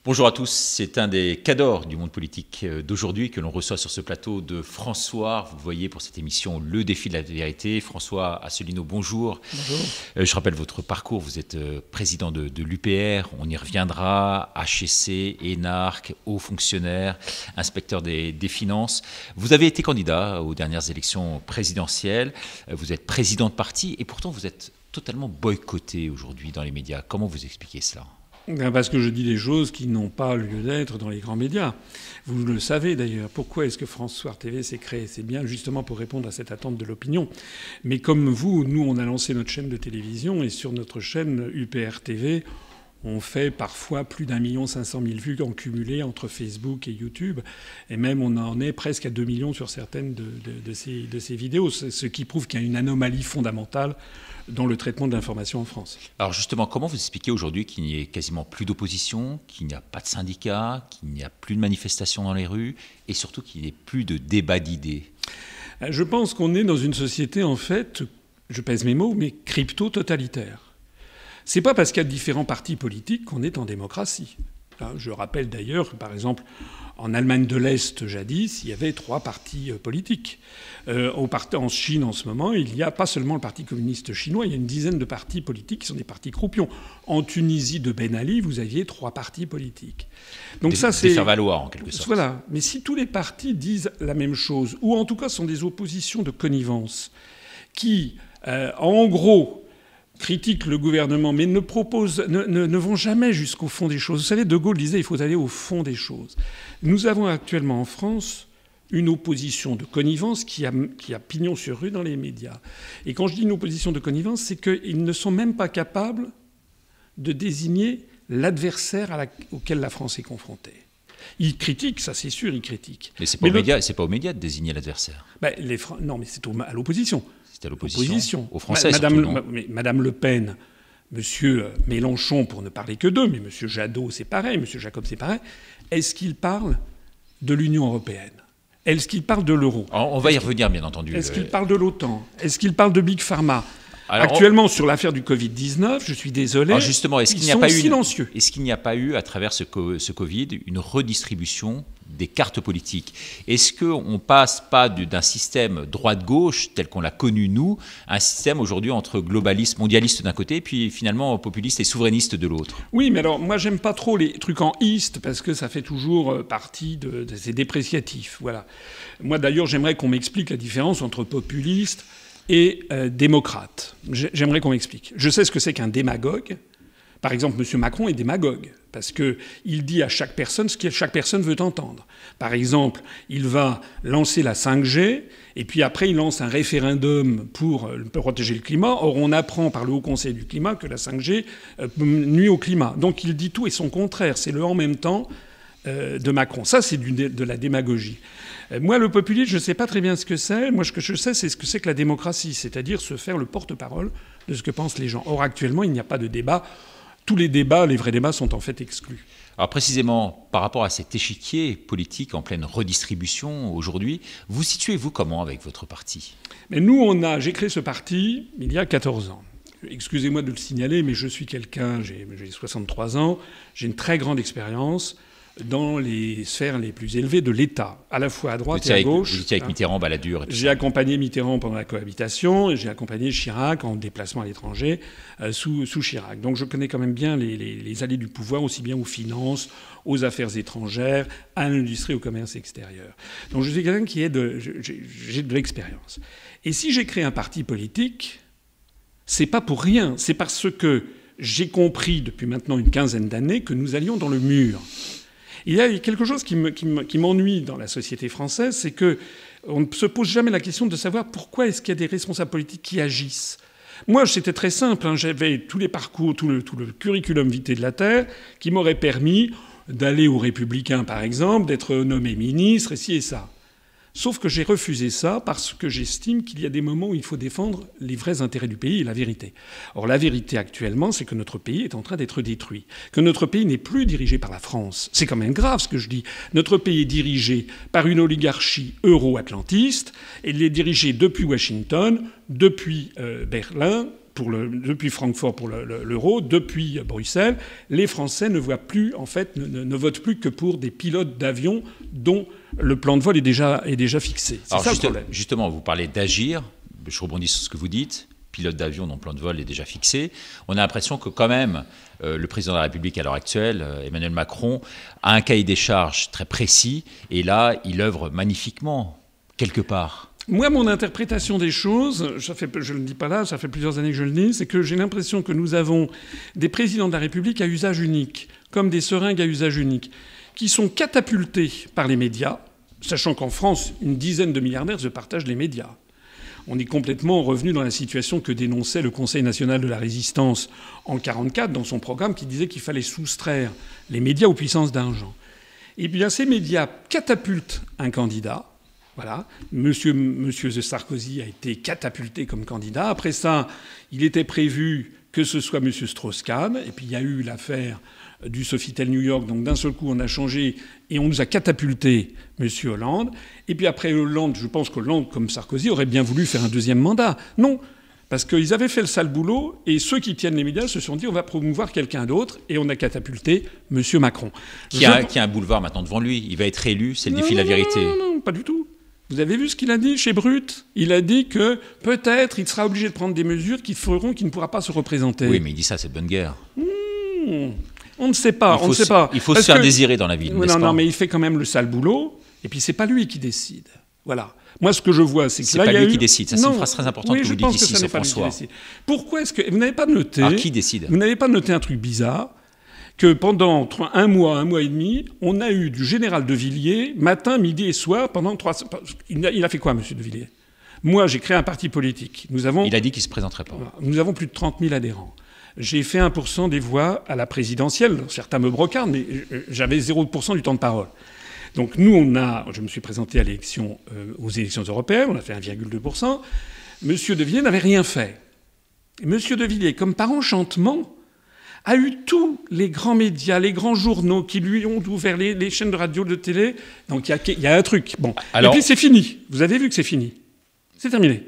Bonjour à tous, c'est un des cadors du monde politique d'aujourd'hui que l'on reçoit sur ce plateau de François. Vous le voyez pour cette émission Le Défi de la vérité. François Asselineau, bonjour. Bonjour. Je rappelle votre parcours, vous êtes président de l'UPR, on y reviendra, HEC, énarque, haut fonctionnaire, inspecteur des finances. Vous avez été candidat aux dernières élections présidentielles, vous êtes président de parti et pourtant vous êtes totalement boycotté aujourd'hui dans les médias. Comment vous expliquez cela ? Parce que je dis des choses qui n'ont pas lieu d'être dans les grands médias. Vous le savez d'ailleurs. Pourquoi est-ce que France Soir TV s'est créé ? C'est bien justement pour répondre à cette attente de l'opinion. Mais comme vous, nous, on a lancé notre chaîne de télévision et sur notre chaîne UPR TV, on fait parfois plus d'1 500 000 vues en cumulé entre Facebook et YouTube. Et même on en est presque à 2 millions sur certaines de ces vidéos. Ce qui prouve qu'il y a une anomalie fondamentale dans le traitement de l'information en France. Alors justement, comment vous expliquez aujourd'hui qu'il n'y ait quasiment plus d'opposition, qu'il n'y a pas de syndicats, qu'il n'y a plus de manifestations dans les rues et surtout qu'il n'y ait plus de débat d'idées ? Je pense qu'on est dans une société, en fait, je pèse mes mots, mais crypto-totalitaire. C'est pas parce qu'il y a différents partis politiques qu'on est en démocratie. Je rappelle d'ailleurs que, par exemple, en Allemagne de l'Est, jadis, il y avait 3 partis politiques. En Chine, en ce moment, il n'y a pas seulement le Parti communiste chinois, il y a une dizaine de partis politiques qui sont des partis croupions. En Tunisie de Ben Ali, vous aviez 3 partis politiques. Donc ça, c'est... Des faire-valoir, en quelque sorte. Voilà. Mais si tous les partis disent la même chose, ou en tout cas sont des oppositions de connivence, qui, en gros, critiquent le gouvernement, mais ne vont jamais jusqu'au fond des choses. Vous savez, De Gaulle disait il faut aller au fond des choses. Nous avons actuellement en France une opposition de connivence qui a pignon sur rue dans les médias. Et quand je dis une opposition de connivence, c'est qu'ils ne sont même pas capables de désigner l'adversaire auquel la France est confrontée. Ils critiquent, ça c'est sûr, ils critiquent. Mais c'est pas aux médias de désigner l'adversaire. Non, mais c'est à l'opposition. C'est à l'opposition. Aux Français, Madame Le Pen, Monsieur Mélenchon, pour ne parler que d'eux, mais Monsieur Jadot, c'est pareil, Monsieur Jacob, c'est pareil. Est-ce qu'ils parlent de l'Union européenne ? Est-ce qu'ils parlent de l'euro ? On va y revenir, bien entendu. Est-ce qu'ils parlent de l'OTAN ? Est-ce qu'ils parlent de Big Pharma ? Actuellement, sur l'affaire du Covid-19, je suis désolé, alors justement, ils sont silencieux. Est-ce qu'il n'y a pas eu, à travers ce Covid, une redistribution des cartes politiques ? Est-ce qu'on ne passe pas d'un système droite-gauche, tel qu'on l'a connu nous, à un système aujourd'hui entre globalistes, mondialistes d'un côté, et puis finalement populistes et souverainistes de l'autre ? Oui, mais alors, moi, j'aime pas trop les trucs en iste, parce que ça fait toujours partie c'est dépréciatif. Voilà. Moi, d'ailleurs, j'aimerais qu'on m'explique la différence entre populiste et démocrate. J'aimerais qu'on m'explique. Je sais ce que c'est qu'un démagogue. Par exemple, M. Macron est démagogue, parce qu'il dit à chaque personne ce que chaque personne veut entendre. Par exemple, il va lancer la 5G, et puis après il lance un référendum pour protéger le climat. Or, on apprend par le Haut Conseil du climat que la 5G nuit au climat. Donc il dit tout et son contraire. C'est le « en même temps » de Macron. Ça, c'est de la démagogie. Moi, le populisme, je ne sais pas très bien ce que c'est. Moi, ce que je sais, c'est ce que c'est que la démocratie, c'est-à-dire se faire le porte-parole de ce que pensent les gens. Or, actuellement, il n'y a pas de débat. Tous les débats, les vrais débats, sont en fait exclus. Alors précisément, par rapport à cet échiquier politique en pleine redistribution aujourd'hui, vous situez-vous comment avec votre parti ? Mais nous, j'ai créé ce parti il y a 14 ans. Excusez-moi de le signaler, mais je suis quelqu'un, j'ai 63 ans, j'ai une très grande expérience dans les sphères les plus élevées de l'État, à la fois à droite et à gauche. Vous étiez avec Mitterrand, Balladur. J'ai accompagné Mitterrand pendant la cohabitation, et j'ai accompagné Chirac en déplacement à l'étranger sous Chirac. Donc je connais quand même bien les allées du pouvoir, aussi bien aux finances, aux affaires étrangères, à l'industrie, au commerce extérieur. Donc je suis quelqu'un qui j'ai de l'expérience. Et si j'ai créé un parti politique, c'est pas pour rien. C'est parce que j'ai compris depuis maintenant une quinzaine d'années que nous allions dans le mur. Il y a quelque chose qui m'ennuie dans la société française, c'est qu'on ne se pose jamais la question de savoir pourquoi est-ce qu'il y a des responsables politiques qui agissent. Moi, c'était très simple. J'avais tous les parcours, tout le curriculum vitae de la Terre qui m'aurait permis d'aller aux Républicains, par exemple, d'être nommé ministre, et ci et ça. Sauf que j'ai refusé ça parce que j'estime qu'il y a des moments où il faut défendre les vrais intérêts du pays et la vérité. Or, la vérité actuellement, c'est que notre pays est en train d'être détruit. Que notre pays n'est plus dirigé par la France. C'est quand même grave ce que je dis. Notre pays est dirigé par une oligarchie euro-atlantiste. Elle est dirigée depuis Washington, depuis Berlin, depuis Francfort pour l'euro, depuis Bruxelles, les Français ne voient plus, en fait, ne votent plus que pour des pilotes d'avions dont le plan de vol est déjà fixé. C'est ça le problème. Justement, vous parlez d'agir. Je rebondis sur ce que vous dites. Pilote d'avion dont le plan de vol est déjà fixé. On a l'impression que quand même, le président de la République à l'heure actuelle, Emmanuel Macron, a un cahier des charges très précis. Et là, il œuvre magnifiquement, quelque part. Moi, mon interprétation des choses, je ne le dis pas là, ça fait plusieurs années que je le dis, c'est que j'ai l'impression que nous avons des présidents de la République à usage unique, comme des seringues à usage unique, qui sont catapultés par les médias, sachant qu'en France, une dizaine de milliardaires se partagent les médias. On est complètement revenu dans la situation que dénonçait le Conseil national de la résistance en 1944 dans son programme qui disait qu'il fallait soustraire les médias aux puissances d'argent. Et bien ces médias catapultent un candidat. Voilà. Monsieur Sarkozy a été catapulté comme candidat. Après ça, il était prévu que ce soit M. Strauss-Kahn. Et puis il y a eu l'affaire du Sofitel New York. Donc d'un seul coup, on a changé et on nous a catapulté M. Hollande. Et puis après Hollande, je pense qu'Hollande, comme Sarkozy, aurait bien voulu faire un deuxième mandat. Non. Parce qu'ils avaient fait le sale boulot et ceux qui tiennent les médias se sont dit on va promouvoir quelqu'un d'autre et on a catapulté M. Macron. Qui a un boulevard maintenant devant lui. Il va être élu, c'est le défi de la vérité. Non, pas du tout. Vous avez vu ce qu'il a dit chez Brut ? Il a dit que peut-être il sera obligé de prendre des mesures qui feront qu'il ne pourra pas se représenter. Oui, mais il dit ça, c'est de bonne guerre. On ne sait pas, Il faut se faire désirer dans la vie, n'est-ce pas ? Non, mais il fait quand même le sale boulot, et puis c'est pas lui qui décide. Voilà. Moi, ce que je vois, c'est que là, c'est pas lui qui décide. Ça, c'est une phrase très importante que vous dites ici sur François. Pourquoi est-ce que vous n'avez pas noté ? Qui décide ? Vous n'avez pas noté un truc bizarre que pendant un mois et demi, on a eu du général de Villiers, matin, midi et soir, pendant 3 semaines. Il a fait quoi, M. de Villiers ? Moi, j'ai créé un parti politique. Il a dit qu'il ne se présenterait pas. Nous avons plus de 30 000 adhérents. J'ai fait 1% des voix à la présidentielle. Certains me brocardent, mais j'avais 0% du temps de parole. Donc nous, je me suis présenté aux élections européennes, on a fait 1,2%. M. de Villiers n'avait rien fait. Et M. de Villiers, comme par enchantement, a eu tous les grands médias, les grands journaux qui lui ont ouvert les chaînes de radio, de télé. Donc il y a un truc. Bon. Alors... Et puis c'est fini. Vous avez vu que c'est fini. C'est terminé.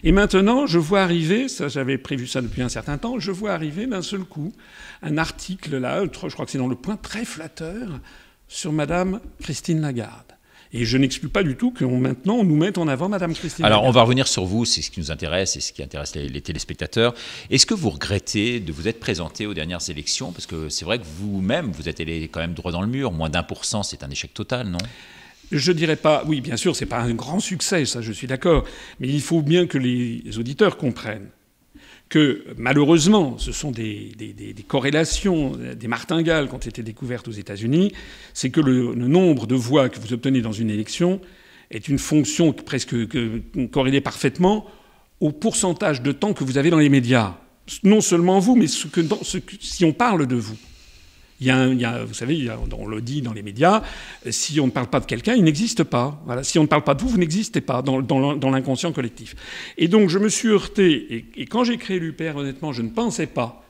Et maintenant, je vois arriver, ça j'avais prévu ça depuis un certain temps, je vois arriver d'un seul coup un article là, je crois que c'est dans Le Point, très flatteur, sur Madame Christine Lagarde. Et je n'exclus pas du tout que maintenant on nous mette en avant Madame Christine Lagarde. Alors on va revenir sur vous, c'est ce qui nous intéresse et ce qui intéresse les téléspectateurs. Est-ce que vous regrettez de vous être présenté aux dernières élections ? Parce que c'est vrai que vous-même, vous êtes allé quand même droit dans le mur. Moins d'1%, c'est un échec total, non ? Je dirais pas... Oui, bien sûr, c'est pas un grand succès, ça je suis d'accord. Mais il faut bien que les auditeurs comprennent que malheureusement, ce sont des corrélations, des martingales qui ont été découvertes aux États-Unis, c'est que le nombre de voix que vous obtenez dans une élection est une fonction presque corrélée parfaitement au pourcentage de temps que vous avez dans les médias. Non seulement vous, mais si on parle de vous. Vous savez, on le dit dans les médias, si on ne parle pas de quelqu'un, il n'existe pas. Voilà. Si on ne parle pas de vous, vous n'existez pas dans l'inconscient collectif. Et donc je me suis heurté, et quand j'ai créé l'UPR, honnêtement, je ne pensais pas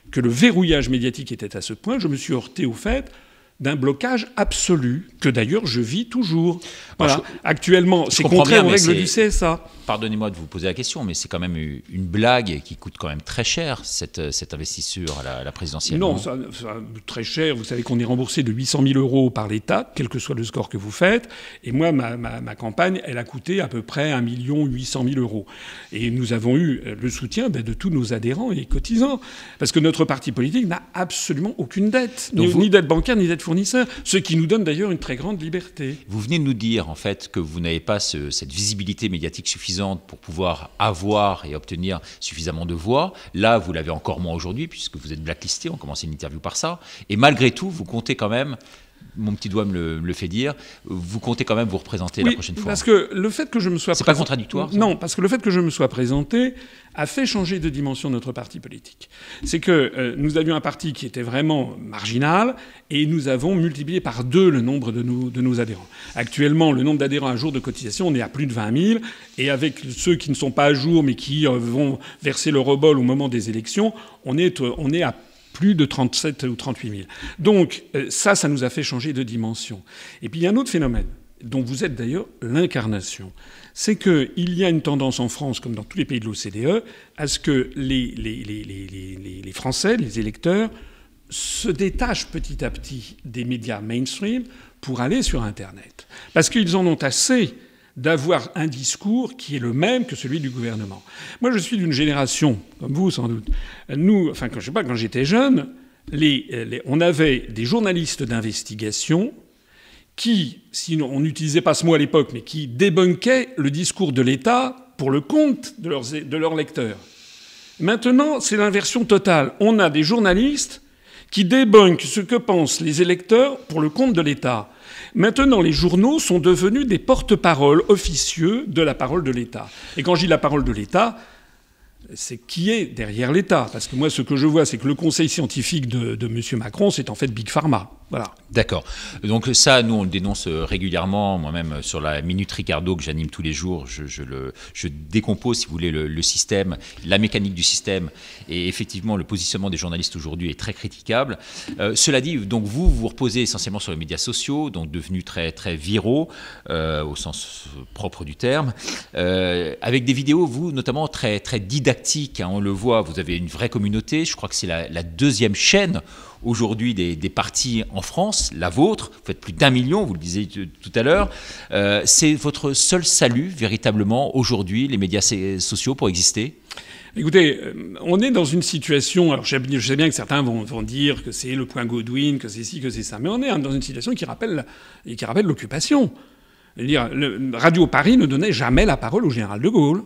que le verrouillage médiatique était à ce point. Je me suis heurté au fait d'un blocage absolu, que d'ailleurs je vis toujours. Voilà. Actuellement, c'est contraire aux règles du CSA. Pardonnez-moi de vous poser la question, mais c'est quand même une blague qui coûte quand même très cher, cette investiture à la présidentielle. Non, ça très cher. Vous savez qu'on est remboursé de 800 000 € par l'État, quel que soit le score que vous faites. Et moi, ma campagne, elle a coûté à peu près 1 800 000 €. Et nous avons eu le soutien de tous nos adhérents et cotisants. Parce que notre parti politique n'a absolument aucune dette. Ni dette bancaire, ni dette fournisseur. Ce qui nous donne d'ailleurs une très grande liberté. Vous venez de nous dire, en fait, que vous n'avez pas cette visibilité médiatique suffisante pour pouvoir avoir et obtenir suffisamment de voix. Là, vous l'avez encore moins aujourd'hui, puisque vous êtes blacklisté. On commençait une interview par ça. Et malgré tout, vous comptez quand même... Mon petit doigt me le fait dire. Vous comptez quand même vous représenter la prochaine fois. Parce que le fait que je me sois... C'est pas contradictoire, ça ? Non, parce que le fait que je me sois présenté a fait changer de dimension notre parti politique. C'est que nous avions un parti qui était vraiment marginal et nous avons multiplié par 2 le nombre de nos adhérents. Actuellement, le nombre d'adhérents à jour de cotisation, on est à plus de 20 000. Et avec ceux qui ne sont pas à jour mais qui vont verser le rebol au moment des élections, on est à plus de 37 ou 38 000. Donc ça nous a fait changer de dimension. Et puis il y a un autre phénomène. dont vous êtes d'ailleurs l'incarnation. C'est qu'il y a une tendance en France, comme dans tous les pays de l'OCDE, à ce que les Français, les électeurs, se détachent petit à petit des médias mainstream pour aller sur Internet. Parce qu'ils en ont assez d'avoir un discours qui est le même que celui du gouvernement. Moi, je suis d'une génération, comme vous sans doute. Nous, enfin, quand j'étais jeune, on avait des journalistes d'investigation qui, si on n'utilisait pas ce mot à l'époque, mais qui débunkaient le discours de l'État pour le compte de leurs lecteurs. Maintenant, c'est l'inversion totale. On a des journalistes qui débunkent ce que pensent les électeurs pour le compte de l'État. Maintenant, les journaux sont devenus des porte-paroles officieux de la parole de l'État. Et quand je dis la parole de l'État, c'est qui est derrière l'État. Parce que moi, ce que je vois, c'est que le conseil scientifique de M. Macron, c'est en fait Big Pharma. Voilà. D'accord. Donc ça, nous, on le dénonce régulièrement. Moi-même, sur la Minute Ricardo que j'anime tous les jours, je décompose, si vous voulez, le système, la mécanique du système. Et effectivement, le positionnement des journalistes aujourd'hui est très critiquable. Cela dit, donc vous reposez essentiellement sur les médias sociaux, donc devenus très, très viraux, au sens propre du terme, avec des vidéos, vous, notamment, très, très didactiques. Hein, on le voit, vous avez une vraie communauté. Je crois que c'est la deuxième chaîne aujourd'hui des partis en France, la vôtre, vous faites plus d'1 million, vous le disiez tout à l'heure. C'est votre seul salut, véritablement, aujourd'hui, les médias sociaux, pour exister ? Écoutez, on est dans une situation... Alors, je sais bien que certains vont dire que c'est le point Godwin, que c'est ci, que c'est ça. Mais on est dans une situation qui rappelle l'occupation. Radio Paris ne donnait jamais la parole au général de Gaulle.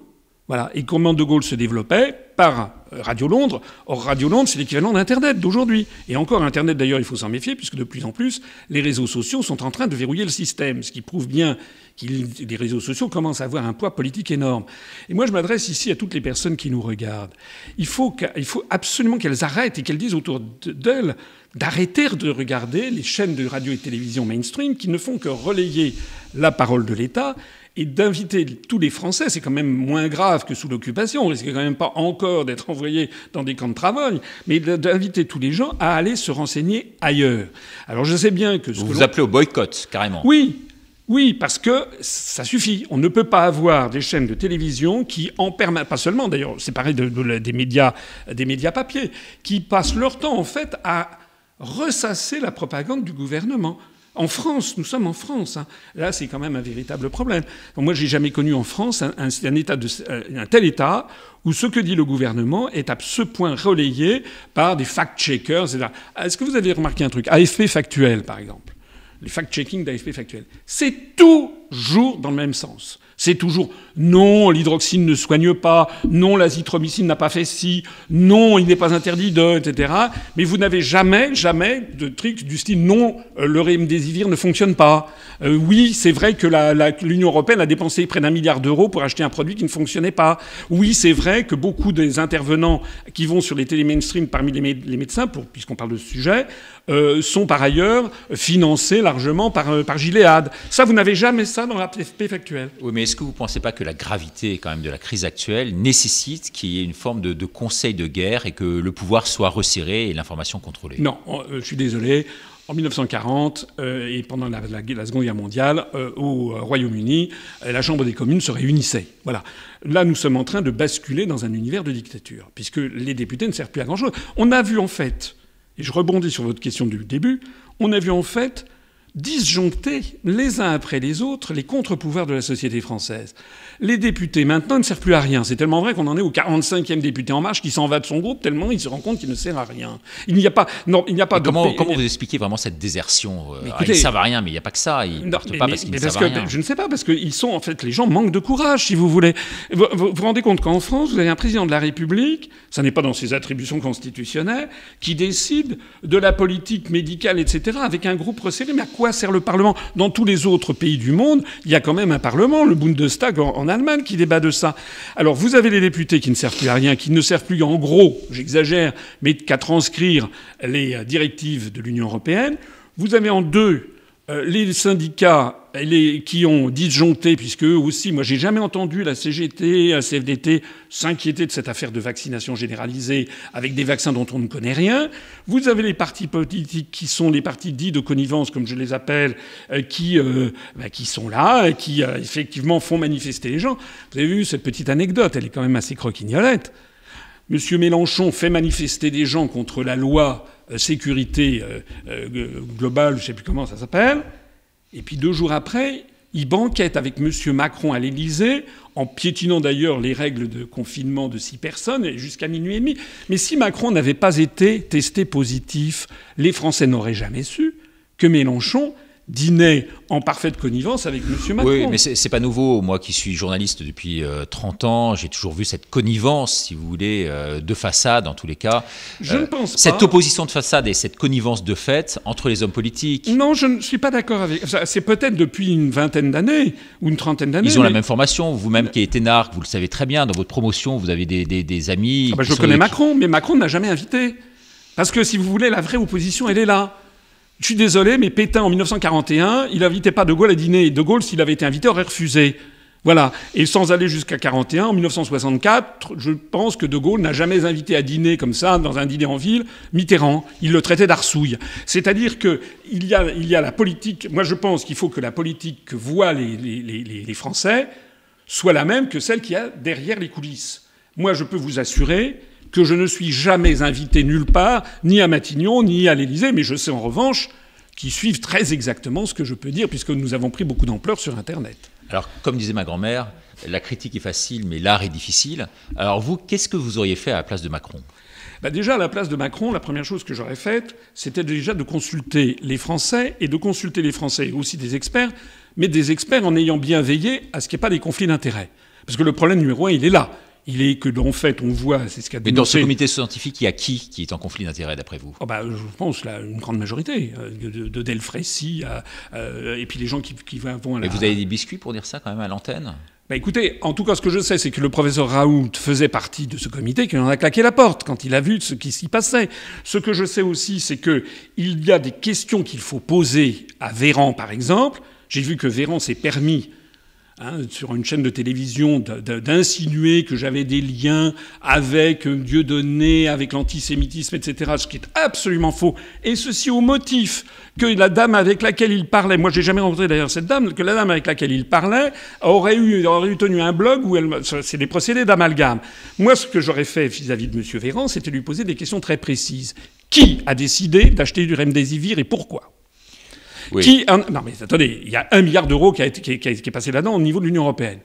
Voilà. Et comment de Gaulle se développait ? Par Radio Londres. Or, Radio Londres, c'est l'équivalent d'Internet d'aujourd'hui. Et encore, Internet, d'ailleurs, il faut s'en méfier, puisque de plus en plus, les réseaux sociaux sont en train de verrouiller le système, ce qui prouve bien que les réseaux sociaux commencent à avoir un poids politique énorme. Et moi, je m'adresse ici à toutes les personnes qui nous regardent. Il faut absolument qu'elles arrêtent et qu'elles disent autour d'elles d'arrêter de regarder les chaînes de radio et de télévision mainstream qui ne font que relayer la parole de l'État, et d'inviter tous les Français, c'est quand même moins grave que sous l'occupation, on risque quand même pas encore d'être envoyés dans des camps de travail, mais d'inviter tous les gens à aller se renseigner ailleurs. Alors je sais bien que... Vous appelez au boycott, carrément. Oui, parce que ça suffit. On ne peut pas avoir des chaînes de télévision qui en permanence, pas seulement d'ailleurs, c'est pareil des médias papier, qui passent leur temps en fait à ressasser la propagande du gouvernement. En France, nous sommes en France. Hein. Là, c'est quand même un véritable problème. Donc, moi, j'ai jamais connu en France un tel État où ce que dit le gouvernement est à ce point relayé par des fact-checkers, etc. Est-ce que vous avez remarqué un truc ? AFP Factuel, par exemple. Les fact-checking d'AFP Factuel. C'est toujours dans le même sens. C'est toujours non, l'hydroxyne ne soigne pas, non, l'azithromycine n'a pas fait ci, non, il n'est pas interdit de, etc. Mais vous n'avez jamais de truc du style non, le remdesivir ne fonctionne pas. Oui, c'est vrai que l'Union européenne a dépensé près d'1 milliard d'euros pour acheter un produit qui ne fonctionnait pas. Oui, c'est vrai que beaucoup des intervenants qui vont sur les télé-mainstream parmi les médecins, puisqu'on parle de ce sujet, sont par ailleurs financés largement par Gilead. Ça, vous n'avez jamais ça dans l'AFP Factuel. Oui, mais est-ce que vous ne pensez pas que la gravité quand même de la crise actuelle nécessite qu'il y ait une forme de conseil de guerre et que le pouvoir soit resserré et l'information contrôlée ? Non, je suis désolé. En 1940 et pendant la Seconde Guerre mondiale, au Royaume-Uni, la Chambre des communes se réunissait. Voilà. Là, nous sommes en train de basculer dans un univers de dictature, puisque les députés ne servent plus à grand-chose. On a vu en fait, et je rebondis sur votre question du début, on a vu en fait disjoncter les uns après les autres les contre-pouvoirs de la société française. Les députés, maintenant, ne servent plus à rien. C'est tellement vrai qu'on en est au 45e député En Marche qui s'en va de son groupe tellement il se rend compte qu'il ne sert à rien. Il n'y a pas... Comment vous expliquez vraiment cette désertion ? Écoutez, ils ne servent à rien, mais il n'y a pas que ça. Ils ne partent pas parce qu'ils ne servent à rien. Je ne sais pas, parce qu'ils sont... En fait, les gens manquent de courage, si vous voulez. Vous vous rendez compte qu'en France, vous avez un président de la République, ça n'est pas dans ses attributions constitutionnelles, qui décide de la politique médicale, etc., avec un groupe resserré. Mais à quoi sert le Parlement ? Dans tous les autres pays du monde, il y a quand même un Parlement, le Bundestag en Allemagne, qui débat de ça. Alors, vous avez les députés qui ne servent plus à rien, qui ne servent plus, en gros, j'exagère, mais qu'à transcrire les directives de l'Union européenne. Vous avez en deux Les syndicats qui ont disjoncté, puisque eux aussi, moi j'ai jamais entendu la CGT, la CFDT s'inquiéter de cette affaire de vaccination généralisée avec des vaccins dont on ne connaît rien. Vous avez les partis politiques qui sont les partis dits de connivence, comme je les appelle, qui sont là, et qui effectivement font manifester les gens. Vous avez vu cette petite anecdote, elle est quand même assez croquignolette. Monsieur Mélenchon fait manifester des gens contre la loi sécurité globale, je ne sais plus comment ça s'appelle, et puis 2 jours après, il banquette avec M. Macron à l'Élysée, en piétinant d'ailleurs les règles de confinement de 6 personnes, jusqu'à minuit et demi. Mais si Macron n'avait pas été testé positif, les Français n'auraient jamais su que Mélenchon dînait en parfaite connivence avec M. Macron. Oui, mais c'est pas nouveau. Moi qui suis journaliste depuis 30 ans, j'ai toujours vu cette connivence, si vous voulez, de façade en tous les cas. Je ne pense pas. Cette opposition de façade et cette connivence de fait entre les hommes politiques. Non, je ne suis pas d'accord avec ça. C'est peut-être depuis une vingtaine d'années ou une trentaine d'années. Ils ont la même formation. Vous-même qui êtes énarque, vous le savez très bien. Dans votre promotion, vous avez des amis. Je connais Macron, mais Macron ne m'a jamais invité. Parce que si vous voulez, la vraie opposition, elle est là. Je suis désolé, mais Pétain, en 1941, il n'invitait pas De Gaulle à dîner. De Gaulle, s'il avait été invité, aurait refusé. Voilà. Et sans aller jusqu'à 41, en 1964, je pense que De Gaulle n'a jamais invité à dîner comme ça, dans un dîner en ville, Mitterrand. Il le traitait d'arsouille. C'est-à-dire qu'il y a la politique. Moi, je pense qu'il faut que la politique que voient les Français soit la même que celle qu'il y a derrière les coulisses. Moi, je peux vous assurer que je ne suis jamais invité nulle part, ni à Matignon, ni à l'Élysée, mais je sais en revanche qu'ils suivent très exactement ce que je peux dire, puisque nous avons pris beaucoup d'ampleur sur Internet. Alors, comme disait ma grand-mère, la critique est facile, mais l'art est difficile. Alors vous, qu'est-ce que vous auriez fait à la place de Macron ? Déjà, à la place de Macron, la première chose que j'aurais faite, c'était déjà de consulter les Français, et de consulter les Français, et aussi des experts, mais des experts en ayant bien veillé à ce qu'il n'y ait pas des conflits d'intérêts. Parce que le problème numéro 1, il est là. Il est que, en fait, on voit, c'est ce qu'a dénoncé... Mais dans ce comité scientifique, il y a qui est en conflit d'intérêts, d'après vous ? Je pense une grande majorité, de Delfrécy, et puis les gens qui vont à la... Mais vous avez des biscuits pour dire ça, quand même, à l'antenne ? Écoutez, en tout cas, ce que je sais, c'est que le professeur Raoult faisait partie de ce comité, qu'il en a claqué la porte quand il a vu ce qui s'y passait. Ce que je sais aussi, c'est qu'il y a des questions qu'il faut poser à Véran, par exemple. J'ai vu que Véran s'est permis... sur une chaîne de télévision, d'insinuer que j'avais des liens avec Dieudonné, avec l'antisémitisme, etc., ce qui est absolument faux. Et ceci au motif que la dame avec laquelle il parlait, moi j'ai jamais rencontré d'ailleurs cette dame, que la dame avec laquelle il parlait aurait eu tenu un blog où c'est des procédés d'amalgame. Moi, ce que j'aurais fait vis-à-vis de M. Véran, c'était lui poser des questions très précises. Qui a décidé d'acheter du Remdesivir et pourquoi ? Oui. Non mais attendez, il y a 1 milliard d'euros qui est passé là-dedans au niveau de l'Union européenne.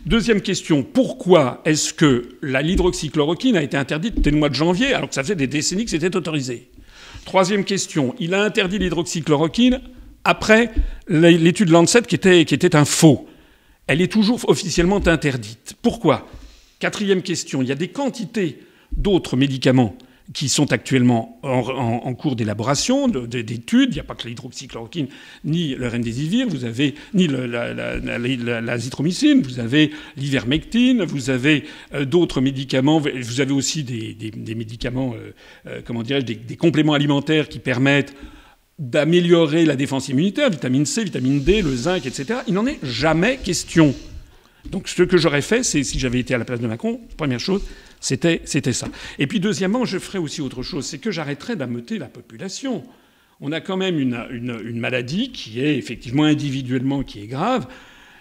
Deuxième question, pourquoi est-ce que l'hydroxychloroquine a été interdite dès le mois de janvier alors que ça faisait des décennies que c'était autorisé ? Troisième question, il a interdit l'hydroxychloroquine après l'étude Lancet qui était un faux. Elle est toujours officiellement interdite. Pourquoi ? Quatrième question, il y a des quantités d'autres médicaments qui sont actuellement en cours d'élaboration, d'études. Il n'y a pas que l'hydroxychloroquine ni le remdesivir, vous avez ni l'azithromycine, vous avez l'ivermectine, vous avez d'autres médicaments, vous avez aussi des médicaments, des compléments alimentaires qui permettent d'améliorer la défense immunitaire, vitamine C, vitamine D, le zinc, etc. Il n'en est jamais question. Donc ce que j'aurais fait, c'est, si j'avais été à la place de Macron, première chose, c'était ça. Et puis deuxièmement, je ferais aussi autre chose, c'est que j'arrêterais d'ameuter la population. On a quand même une maladie qui est effectivement individuellement qui est grave,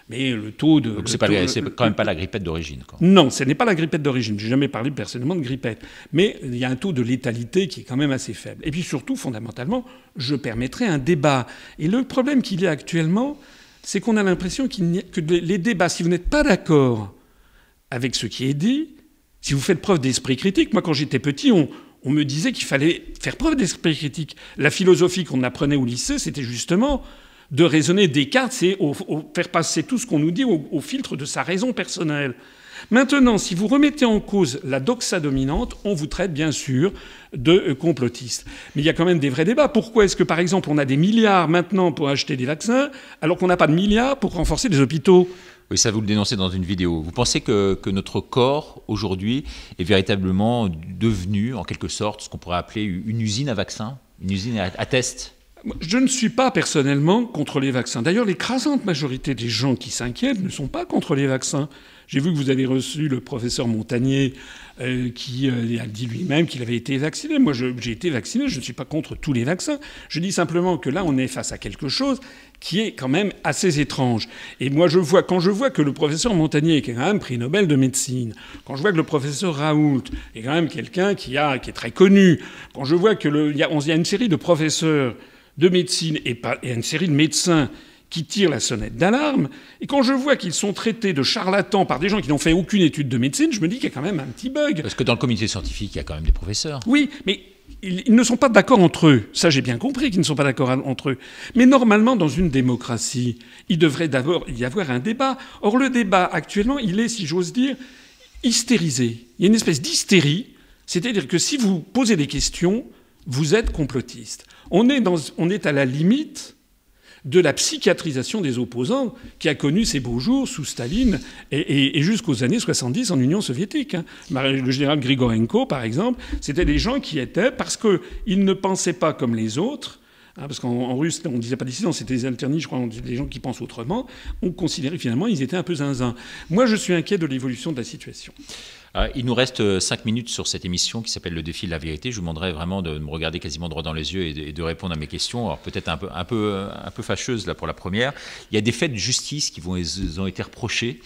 mais le taux de... Donc c'est quand même pas la grippette d'origine, quoi. Non, ce n'est pas la grippette d'origine. J'ai jamais parlé personnellement de grippette. Mais il y a un taux de létalité qui est quand même assez faible. Et puis surtout, fondamentalement, je permettrais un débat. Et le problème qu'il y a actuellement, c'est qu'on a l'impression que les débats, si vous n'êtes pas d'accord avec ce qui est dit, si vous faites preuve d'esprit critique, moi quand j'étais petit, on me disait qu'il fallait faire preuve d'esprit critique. La philosophie qu'on apprenait au lycée, c'était justement de raisonner Descartes, c'est faire passer tout ce qu'on nous dit au filtre de sa raison personnelle. Maintenant, si vous remettez en cause la doxa dominante, on vous traite bien sûr de complotiste. Mais il y a quand même des vrais débats. Pourquoi est-ce que, par exemple, on a des milliards maintenant pour acheter des vaccins, alors qu'on n'a pas de milliards pour renforcer les hôpitaux ? Oui, ça vous le dénoncez dans une vidéo. Vous pensez que notre corps, aujourd'hui, est véritablement devenu, en quelque sorte, ce qu'on pourrait appeler une usine à vaccins, une usine à tests ? Je ne suis pas personnellement contre les vaccins. D'ailleurs, l'écrasante majorité des gens qui s'inquiètent ne sont pas contre les vaccins. J'ai vu que vous avez reçu le professeur Montagnier qui a dit lui-même qu'il avait été vacciné. Moi, j'ai été vacciné, je ne suis pas contre tous les vaccins. Je dis simplement que là, on est face à quelque chose qui est quand même assez étrange. Et moi, quand je vois que le professeur Montagnier, qui est quand même prix Nobel de médecine, quand je vois que le professeur Raoult est quand même quelqu'un qui est très connu, quand je vois qu'il y a une série de professeurs de médecine et une série de médecins qui tirent la sonnette d'alarme, et quand je vois qu'ils sont traités de charlatans par des gens qui n'ont fait aucune étude de médecine, je me dis qu'il y a quand même un petit bug. Parce que dans le comité scientifique, il y a quand même des professeurs. Oui, mais ils ne sont pas d'accord entre eux. Ça, j'ai bien compris qu'ils ne sont pas d'accord entre eux. Mais normalement, dans une démocratie, il devrait d'abord y avoir un débat. Or, le débat, actuellement, il est, si j'ose dire, hystérisé. Il y a une espèce d'hystérie, c'est-à-dire que si vous posez des questions, vous êtes complotiste. On est à la limite de la psychiatrisation des opposants qui a connu ses beaux jours sous Staline et jusqu'aux années 70 en Union soviétique. Le général Grigorenko, par exemple, c'était des gens qui étaient, parce qu'ils ne pensaient pas comme les autres, parce qu'en russe, on ne disait pas dissidents, c'était des alternis, je crois, des gens qui pensent autrement, on considérait finalement qu'ils étaient un peu zinzin. Moi, je suis inquiet de l'évolution de la situation. Il nous reste 5 minutes sur cette émission qui s'appelle Le défi de la vérité. Je vous demanderai vraiment de me regarder quasiment droit dans les yeux et de répondre à mes questions. Alors peut-être un peu fâcheuse là pour la première. Il y a des faits de justice qui ont été reprochés.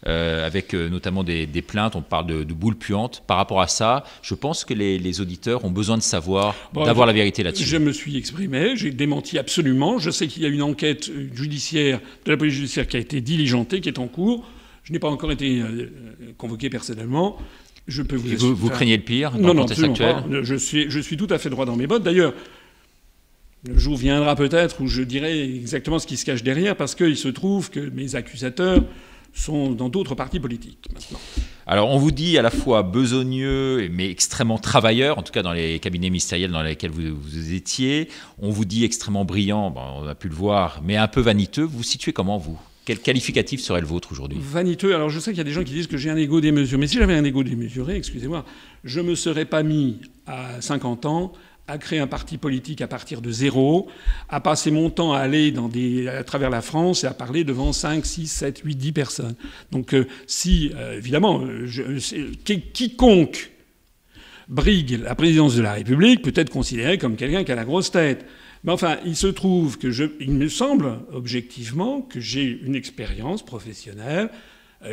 Avec notamment des plaintes, on parle de boules puantes. Par rapport à ça, je pense que les auditeurs ont besoin de savoir, d'avoir la vérité là-dessus. Je me suis exprimé, j'ai démenti absolument. Je sais qu'il y a une enquête judiciaire, de la police judiciaire qui a été diligentée, qui est en cours. Je n'ai pas encore été convoqué personnellement. Je peux vous vous craignez le pire dans le contexte actuel ? Non, je suis tout à fait droit dans mes bottes. D'ailleurs, le jour viendra peut-être où je dirai exactement ce qui se cache derrière, parce qu'il se trouve que mes accusateurs sont dans d'autres partis politiques maintenant. Alors on vous dit à la fois besogneux mais extrêmement travailleur, en tout cas dans les cabinets ministériels dans lesquels vous étiez. On vous dit extrêmement brillant, on a pu le voir, mais un peu vaniteux. Vous vous situez comment, vous ? Quel qualificatif serait le vôtre aujourd'hui ? Vaniteux. Alors je sais qu'il y a des gens qui disent que j'ai un ego démesuré. Mais si j'avais un ego démesuré, excusez-moi, je ne me serais pas mis à 50 ans à créer un parti politique à partir de zéro, à passer mon temps à aller à travers la France et à parler devant 5, 6, 7, 8, 10 personnes. Donc évidemment, quiconque brigue la présidence de la République peut être considéré comme quelqu'un qui a la grosse tête. Mais enfin, il se trouve il me semble objectivement que j'ai une expérience professionnelle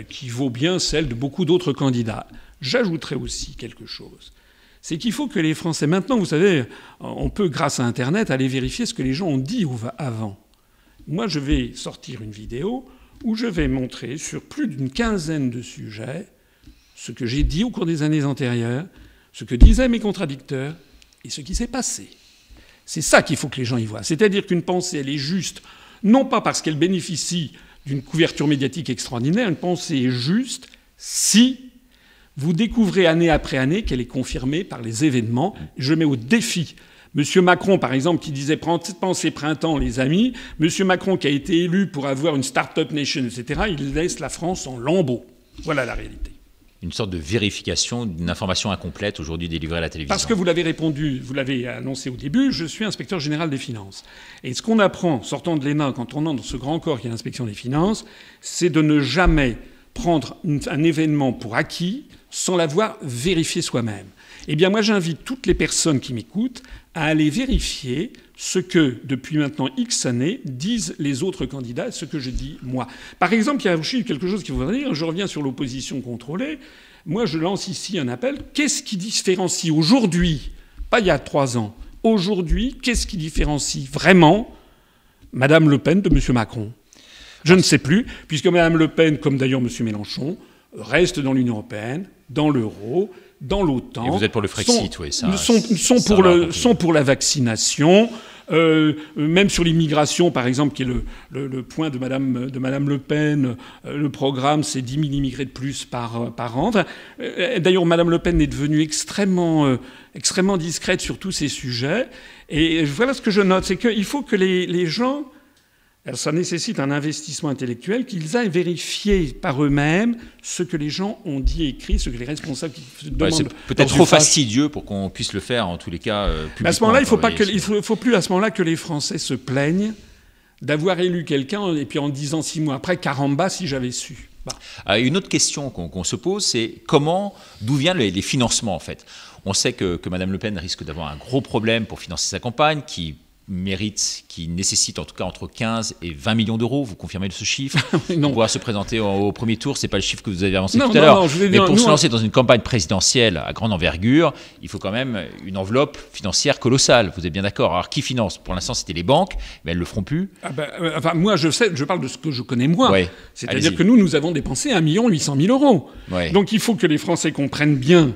qui vaut bien celle de beaucoup d'autres candidats. J'ajouterai aussi quelque chose. C'est qu'il faut que les Français... Maintenant, vous savez, on peut, grâce à Internet, aller vérifier ce que les gens ont dit avant. Moi, je vais sortir une vidéo où je vais montrer sur plus d'une quinzaine de sujets ce que j'ai dit au cours des années antérieures, ce que disaient mes contradicteurs et ce qui s'est passé. C'est ça qu'il faut que les gens y voient. C'est-à-dire qu'une pensée, elle est juste, non pas parce qu'elle bénéficie d'une couverture médiatique extraordinaire, une pensée est juste si vous découvrez année après année qu'elle est confirmée par les événements. Je mets au défi M. Macron, par exemple, qui disait « Pensez printemps, les amis ». M. Macron, qui a été élu pour avoir une start-up nation, etc., il laisse la France en lambeaux. Voilà la réalité. Une sorte de vérification d'une information incomplète aujourd'hui délivrée à la télévision. Parce que vous l'avez annoncé au début, je suis inspecteur général des finances. Et ce qu'on apprend, sortant de l'ENA, quand on entre dans ce grand corps qui est l'inspection des finances, c'est de ne jamais prendre un événement pour acquis sans l'avoir vérifié soi-même. Eh bien, moi, j'invite toutes les personnes qui m'écoutent à aller vérifier ce que, depuis maintenant X années, disent les autres candidats, ce que je dis moi. Par exemple, il y a aussi quelque chose qu'il faudrait dire, je reviens sur l'opposition contrôlée. Moi, je lance ici un appel. Qu'est-ce qui différencie aujourd'hui, pas il y a 3 ans, aujourd'hui, qu'est-ce qui différencie vraiment Mme Le Pen de M. Macron ? Je ne sais plus, puisque Mme Le Pen, comme d'ailleurs M. Mélenchon, reste dans l'Union européenne, dans l'euro, dans l'OTAN. Et vous êtes pour le Frexit, oui. Sont pour la vaccination. Même sur l'immigration, par exemple, qui est le point de Madame Le Pen, le programme, c'est 10 000 immigrés de plus par an. Enfin, d'ailleurs, Madame Le Pen est devenue extrêmement discrète sur tous ces sujets. Et voilà ce que je note, c'est qu'il faut que les gens Alors, ça nécessite un investissement intellectuel qu'ils aillent vérifier par eux-mêmes ce que les gens ont dit et écrit, ce que les responsables demandent. C'est peut-être trop fastidieux pour qu'on puisse le faire, en tous les cas, publiquement. À ce moment-là, il faut plus à ce moment-là que les Français se plaignent d'avoir élu quelqu'un et puis en disant 6 mois après, caramba, si j'avais su. Bah. Une autre question qu'on se pose, c'est d'où viennent les financements, en fait. On sait que Mme Le Pen risque d'avoir un gros problème pour financer sa campagne, qui nécessite en tout cas entre 15 et 20 millions d'euros. Vous confirmez ce chiffre? Non. Pour pouvoir se présenter au premier tour, c'est pas le chiffre que vous avez avancé tout à l'heure. Mais pour se lancer dans une campagne présidentielle à grande envergure, il faut quand même une financière colossale. Vous êtes bien d'accord? Alors qui finance? Pour l'instant, c'était les banques, mais elles le feront plus. Enfin, moi, je parle de ce que je connais moi. Ouais. C'est-à-dire que nous avons dépensé 1 800 000 euros. Ouais. Donc il faut que les Français comprennent bien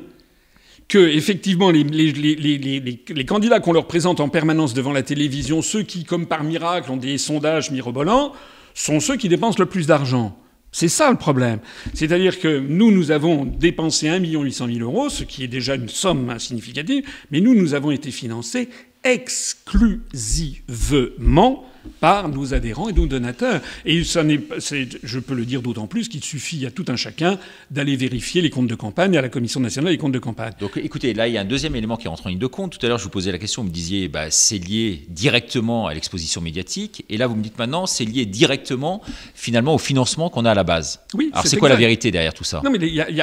que, effectivement, les candidats qu'on leur présente en permanence devant la télévision, ceux qui, comme par miracle, ont des sondages mirobolants, sont ceux qui dépensent le plus d'argent. C'est ça le problème. C'est-à-dire que nous avons dépensé 1 800 000 euros, ce qui est déjà une somme significative, mais nous avons été financés exclusivement par nos adhérents et nos donateurs. Et je peux le dire d'autant plus qu'il suffit à tout un chacun d'aller vérifier les comptes de campagne à la Commission nationale des comptes de campagne. Donc écoutez, là il y a un deuxième élément qui rentre en ligne de compte. Tout à l'heure je vous posais la question, vous me disiez c'est lié directement à l'exposition médiatique. Et là vous me dites maintenant c'est lié directement finalement au financement qu'on a à la base. Oui, alors c'est quoi la vérité derrière tout ça? Non mais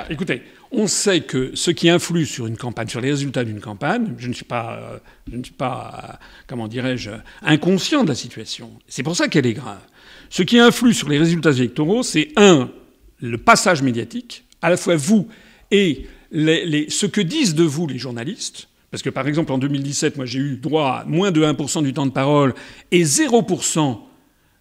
écoutez, on sait que ce qui influe sur une campagne, sur les résultats d'une campagne, je ne suis pas comment dirais-je, inconscient de la situation. C'est pour ça qu'elle est grave. Ce qui influe sur les résultats électoraux, c'est le passage médiatique, à la fois vous et ce que disent de vous les journalistes. Parce que par exemple en 2017, moi j'ai eu droit à moins de 1% du temps de parole et 0%.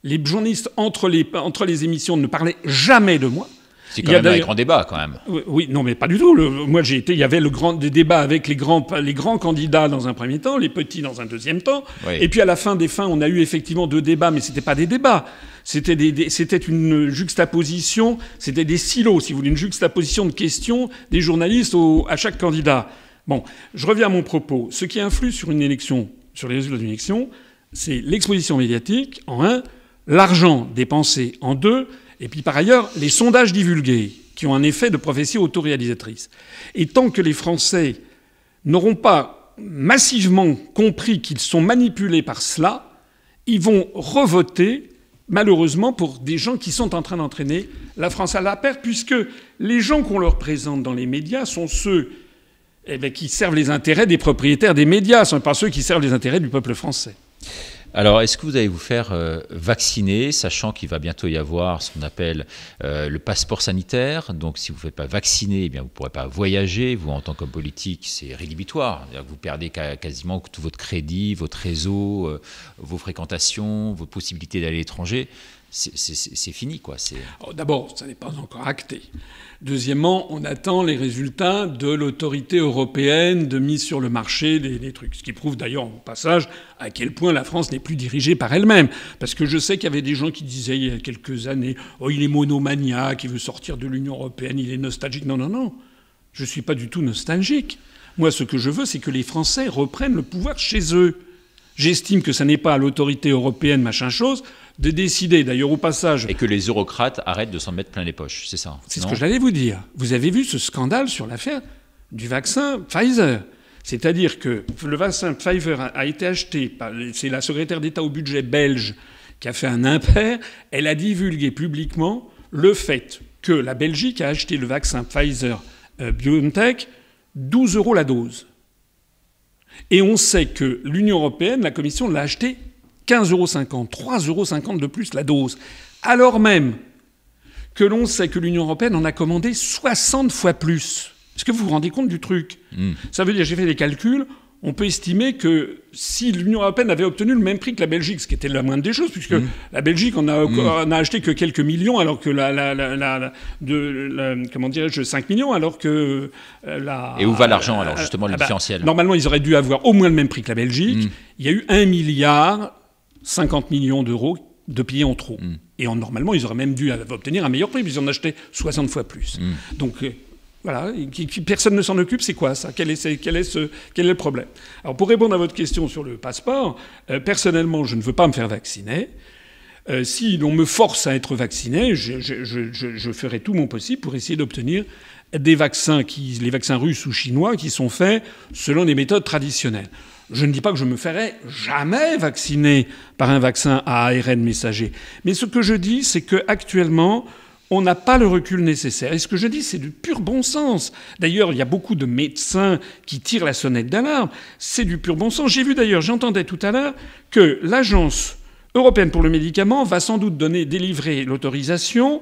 Les journalistes entre les émissions ne parlaient jamais de moi. C'est quand même un grand débat, quand même. Oui, non, mais pas du tout. Moi, il y avait des débats avec les grands candidats dans un premier temps, les petits dans un deuxième temps. Oui. Et puis, à la fin des fins, on a eu effectivement 2 débats, mais c'était pas des débats. C'était une juxtaposition, c'était des silos, si vous voulez, une juxtaposition de questions des journalistes à chaque candidat. Bon, je reviens à mon propos. Ce qui influe sur une élection, sur les résultats d'une élection, c'est l'exposition médiatique, en 1, l'argent dépensé, en 2, et puis par ailleurs, les sondages divulgués, qui ont un effet de prophétie autoréalisatrice. Et tant que les Français n'auront pas massivement compris qu'ils sont manipulés par cela, ils vont revoter, malheureusement, pour des gens qui sont en train d'entraîner la France à la perte, puisque les gens qu'on leur présente dans les médias sont ceux qui servent les intérêts des propriétaires des médias, ce ne sont pas ceux qui servent les intérêts du peuple français. Alors, est-ce que vous allez vous faire vacciner, sachant qu'il va bientôt y avoir ce qu'on appelle le passeport sanitaire? Donc, si vous ne faites pas vacciner, eh bien, vous ne pourrez pas voyager. Vous, en tant qu'homme politique, c'est rédhibitoire. Vous perdez quasiment tout votre crédit, votre réseau, vos fréquentations, vos possibilités d'aller à l'étranger. C'est fini, quoi. D'abord, ça n'est pas encore acté. Deuxièmement, on attend les résultats de l'autorité européenne de mise sur le marché des trucs. Ce qui prouve d'ailleurs, au passage, à quel point la France n'est plus dirigée par elle-même. Parce que je sais qu'il y avait des gens qui disaient il y a quelques années « Oh, il est monomaniaque, il veut sortir de l'Union européenne, il est nostalgique ». Non, non, non. Je ne suis pas du tout nostalgique. Moi, ce que je veux, c'est que les Français reprennent le pouvoir chez eux. J'estime que ça n'est pas à l'autorité européenne, machin chose, de décider, d'ailleurs au passage... Et que les eurocrates arrêtent de s'en mettre plein les poches, c'est ça? C'est ce que j'allais vous dire. Vous avez vu ce scandale sur l'affaire du vaccin Pfizer. C'est-à-dire que le vaccin Pfizer a été acheté c'est la secrétaire d'État au budget belge qui a fait un impair. Elle a divulgué publiquement le fait que la Belgique a acheté le vaccin Pfizer BioNTech 12 € la dose. Et on sait que l'Union européenne, la Commission, l'a acheté 15,50 €, 3,50 € de plus la dose. Alors même que l'on sait que l'Union européenne en a commandé 60 fois plus. Est-ce que vous vous rendez compte du truc? Ça veut dire, j'ai fait des calculs, on peut estimer que si l'Union européenne avait obtenu le même prix que la Belgique, ce qui était la moindre des choses, puisque la Belgique en a acheté que quelques millions, alors que comment dirais-je, 5 millions, alors que Et où va l'argent, alors, justement, le différentiel? Normalement, ils auraient dû avoir au moins le même prix que la Belgique. Il y a eu 1,05 milliard d'euros de payés en trop. Et normalement, ils auraient même dû obtenir un meilleur prix, puisqu'ils en achetaient 60 fois plus. Donc... voilà, personne ne s'en occupe, c'est quoi ça? Quel est le problème? Alors pour répondre à votre question sur le passeport, personnellement, je ne veux pas me faire vacciner. Si l'on me force à être vacciné, je ferai tout mon possible pour essayer d'obtenir des vaccins, les vaccins russes ou chinois, qui sont faits selon des méthodes traditionnelles. Je ne dis pas que je me ferai jamais vacciner par un vaccin à ARN messager. Mais ce que je dis, c'est qu'actuellement, on n'a pas le recul nécessaire. Et ce que je dis, c'est du pur bon sens. D'ailleurs, il y a beaucoup de médecins qui tirent la sonnette d'alarme. C'est du pur bon sens. J'entendais tout à l'heure que l'Agence européenne pour le médicament va sans doute délivrer l'autorisation,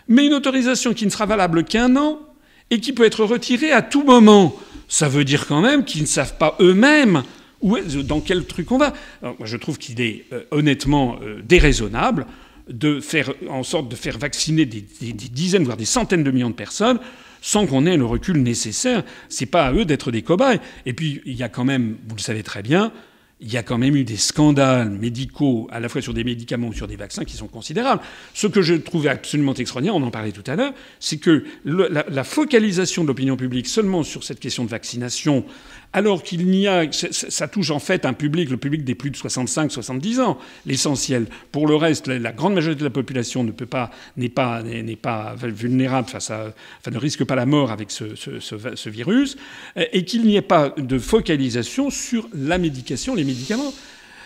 mais une autorisation qui ne sera valable qu'1 an et qui peut être retirée à tout moment. Ça veut dire quand même qu'ils ne savent pas eux-mêmes dans quel truc on va. Alors, moi, je trouve qu'il est honnêtement déraisonnable de faire en sorte de faire vacciner des dizaines, voire des centaines de millions de personnes sans qu'on ait le recul nécessaire. C'est pas à eux d'être des cobayes. Et puis, il y a quand même, vous le savez très bien, il y a quand même eu des scandales médicaux, à la fois sur des médicaments ou sur des vaccins, qui sont considérables. Ce que je trouvais absolument extraordinaire, on en parlait tout à l'heure, c'est que la focalisation de l'opinion publique seulement sur cette question de vaccination, alors qu'il n'y a... Ça touche en fait le public des plus de 65-70 ans, l'essentiel. Pour le reste, la grande majorité de la population n'est pas vulnérable ne risque pas la mort avec ce virus, et qu'il n'y ait pas de focalisation sur la médication, les médicaments.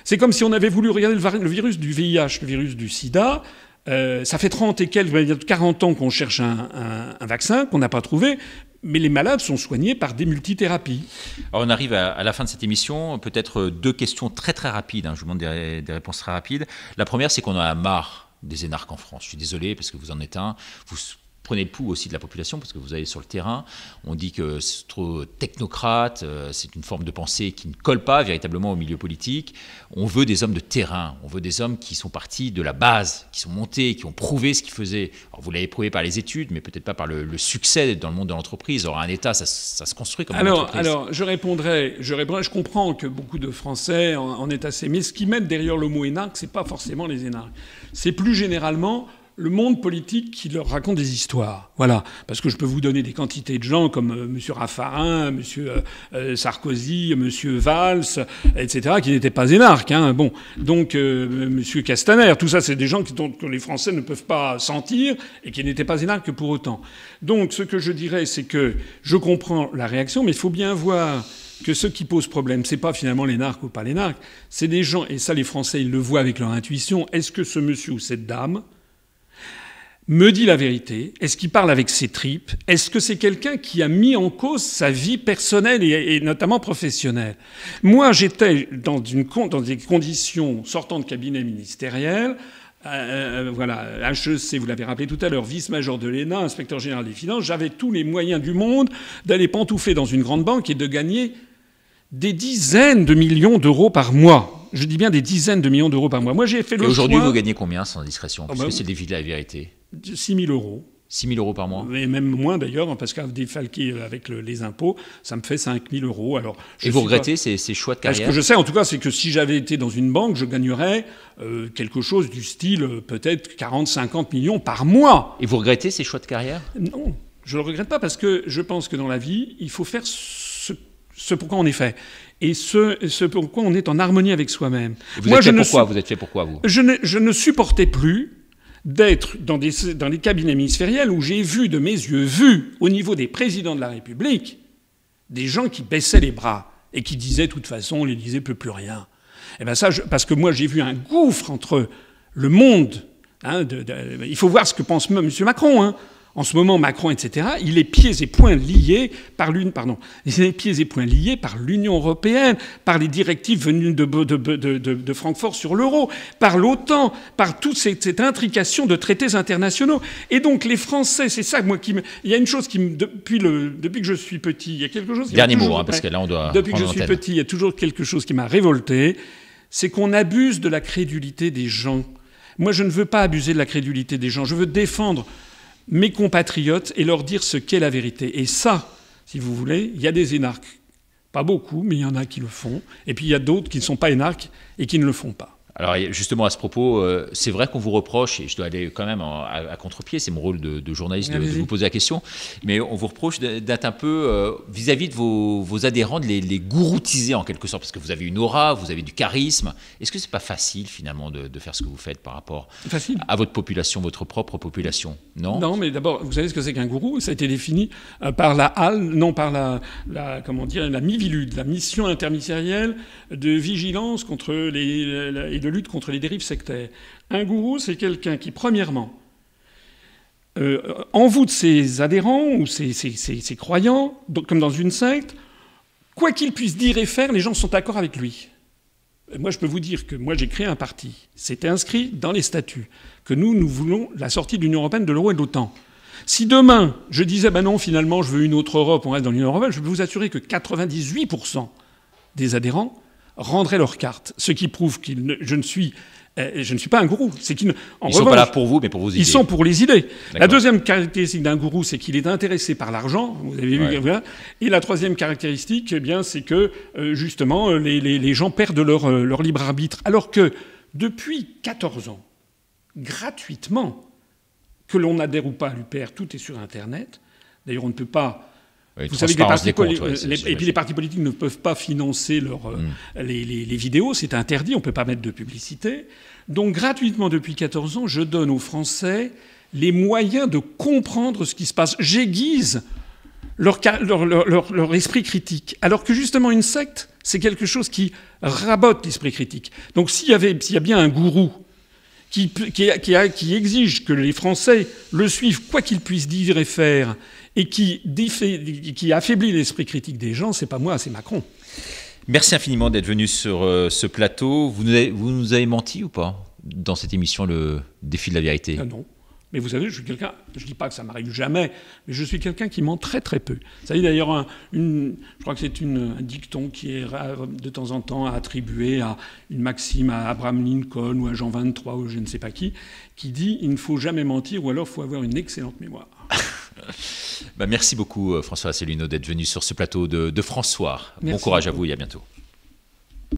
C'est comme si on avait voulu regarder le virus du VIH, le virus du sida. Ça fait 30 et quelques, 40 ans qu'on cherche un vaccin qu'on n'a pas trouvé. Mais les malades sont soignés par des multithérapies. Alors on arrive à la fin de cette émission. Peut-être 2 questions très très rapides. Je vous demande des réponses très rapides. La première, c'est qu'on en a marre des énarques en France. Je suis désolé parce que vous en êtes un. Vous prenez le pouls aussi de la population parce que vous allez sur le terrain. On dit que c'est trop technocrate, c'est une forme de pensée qui ne colle pas véritablement au milieu politique. On veut des hommes de terrain, on veut des hommes qui sont partis de la base, qui sont montés, qui ont prouvé ce qu'ils faisaient. Alors vous l'avez prouvé par les études, mais peut-être pas par le succès dans le monde de l'entreprise. Alors un État, ça se construit comme une entreprise. Alors je comprends que beaucoup de Français en aient assez. Mais ce qui met derrière le mot énarque, c'est pas forcément les énarques. C'est plus généralement le monde politique qui leur raconte des histoires. Voilà. Parce que je peux vous donner des quantités de gens comme M. Raffarin, M. Sarkozy, M. Valls, etc., qui n'étaient pas énarques. Bon. Donc, M. Castaner, tout ça, c'est des gens que les Français ne peuvent pas sentir et qui n'étaient pas énarques pour autant. Donc, ce que je dirais, c'est que je comprends la réaction, mais il faut bien voir que ce qui pose problème, c'est pas finalement l'énarque ou pas l'énarque. C'est des gens, et ça, les Français, ils le voient avec leur intuition. Est-ce que ce monsieur ou cette dame me dit la vérité? Est-ce qu'il parle avec ses tripes? Est-ce que c'est quelqu'un qui a mis en cause sa vie personnelle et notamment professionnelle? Moi, j'étais dans des conditions sortant de cabinet ministériel. Voilà, HEC, vous l'avez rappelé tout à l'heure, vice-major de l'ENA, inspecteur général des finances. J'avais tous les moyens du monde d'aller pantoufler dans une grande banque et de gagner des dizaines de millions d'euros par mois. Je dis bien des dizaines de millions d'euros par mois. Moi, j'ai fait le choix... Et aujourd'hui, vous gagnez combien, sans indiscrétion? Parce que c'est le défi de la vérité. 6 000 euros. 6 000 euros par mois? Et même moins, d'ailleurs, parce qu'à défalquer avec les impôts, ça me fait 5 000 euros. Alors, et vous regrettez ces choix de carrière? Ce que je sais, en tout cas, c'est que si j'avais été dans une banque, je gagnerais quelque chose du style peut-être 40-50 millions par mois. Et vous regrettez ces choix de carrière? Non, je ne le regrette pas, parce que je pense que dans la vie, il faut faire ce pourquoi on est fait. Et ce pourquoi on est en harmonie avec soi-même. Vous êtes fait pourquoi, vous? Je ne supportais plus d'être dans les cabinets ministériels où j'ai vu de mes yeux, au niveau des présidents de la République, des gens qui baissaient les bras et qui disaient, de toute façon, l'Élysée ne peut plus rien. Et ben ça, parce que moi, j'ai vu un gouffre entre le monde. Il faut voir ce que pense M. Macron. En ce moment, Macron, etc., il est pieds et poings liés par l'Union européenne, par les directives venues de Francfort sur l'euro, par l'OTAN, par toute cette intrication de traités internationaux. Et donc, les Français, c'est ça, moi, il y a une chose qui depuis que je suis petit, il y a quelque chose qui Dernier mot, parce que là, on doit depuis que je suis petit, il y a toujours quelque chose qui m'a révolté, c'est qu'on abuse de la crédulité des gens. Moi, je ne veux pas abuser de la crédulité des gens. Je veux défendre mes compatriotes et leur dire ce qu'est la vérité. Et ça, si vous voulez, il y a des énarques. Pas beaucoup, mais il y en a qui le font. Et puis il y a d'autres qui ne sont pas énarques et qui ne le font pas. Alors justement à ce propos, c'est vrai qu'on vous reproche, et je dois aller quand même à contre-pied, c'est mon rôle de journaliste de vous poser la question, mais on vous reproche d'être un peu vis-à-vis de vos adhérents, de les gouroutiser en quelque sorte, parce que vous avez une aura, vous avez du charisme. Est-ce que c'est pas facile finalement de faire ce que vous faites par rapport à votre population, votre propre population? Non. Non, mais d'abord, vous savez ce que c'est qu'un gourou? Ça a été défini par la HAL, non par la MIVILUD, la mission interministérielle de vigilance contre et de lutte contre les dérives sectaires. Un gourou, c'est quelqu'un qui, premièrement, envoûte ses adhérents ou ses croyants, comme dans une secte, quoi qu'il puisse dire et faire, les gens sont d'accord avec lui. Moi, je peux vous dire que moi, j'ai créé un parti. C'était inscrit dans les statuts que nous voulons la sortie de l'Union européenne, de l'euro et de l'OTAN. Si demain, je disais, ben non, finalement, je veux une autre Europe, on reste dans l'Union européenne, je peux vous assurer que 98% des adhérents rendraient leur carte. Ce qui prouve que je ne suis pas un gourou. Ils ne sont pas là pour vous, mais pour vos idées. Ils sont pour les idées. La deuxième caractéristique d'un gourou, c'est qu'il est intéressé par l'argent. Vous avez vu. Ouais. Et la troisième caractéristique, eh bien, c'est que justement, les gens perdent leur libre arbitre. Alors que depuis 14 ans, gratuitement, que l'on adhère ou pas à l'UPR, tout est sur Internet. D'ailleurs, on ne peut pas. Oui, vous savez que les partis politiques ne peuvent pas financer les vidéos, c'est interdit, on ne peut pas mettre de publicité. Donc gratuitement depuis 14 ans, je donne aux Français les moyens de comprendre ce qui se passe. J'aiguise leur esprit critique. Alors que justement une secte, c'est quelque chose qui rabote l'esprit critique. Donc s'il y a bien un gourou qui exige que les Français le suivent, quoi qu'ils puissent dire et faire, et qui affaiblit l'esprit critique des gens, c'est pas moi, c'est Macron. Merci infiniment d'être venu sur ce plateau. Vous nous avez menti ou pas dans cette émission, le défi de la vérité? Non. Mais vous savez, je suis quelqu'un, je ne dis pas que ça m'arrive jamais, mais je suis quelqu'un qui ment très très peu. Ça y est d'ailleurs, je crois que c'est un dicton qui est de temps en temps attribué à une maxime à Abraham Lincoln ou à Jean XXIII ou je ne sais pas qui dit « il ne faut jamais mentir ou alors il faut avoir une excellente mémoire ». Merci beaucoup François Asselineau d'être venu sur ce plateau de François. Bon courage à vous et à bientôt.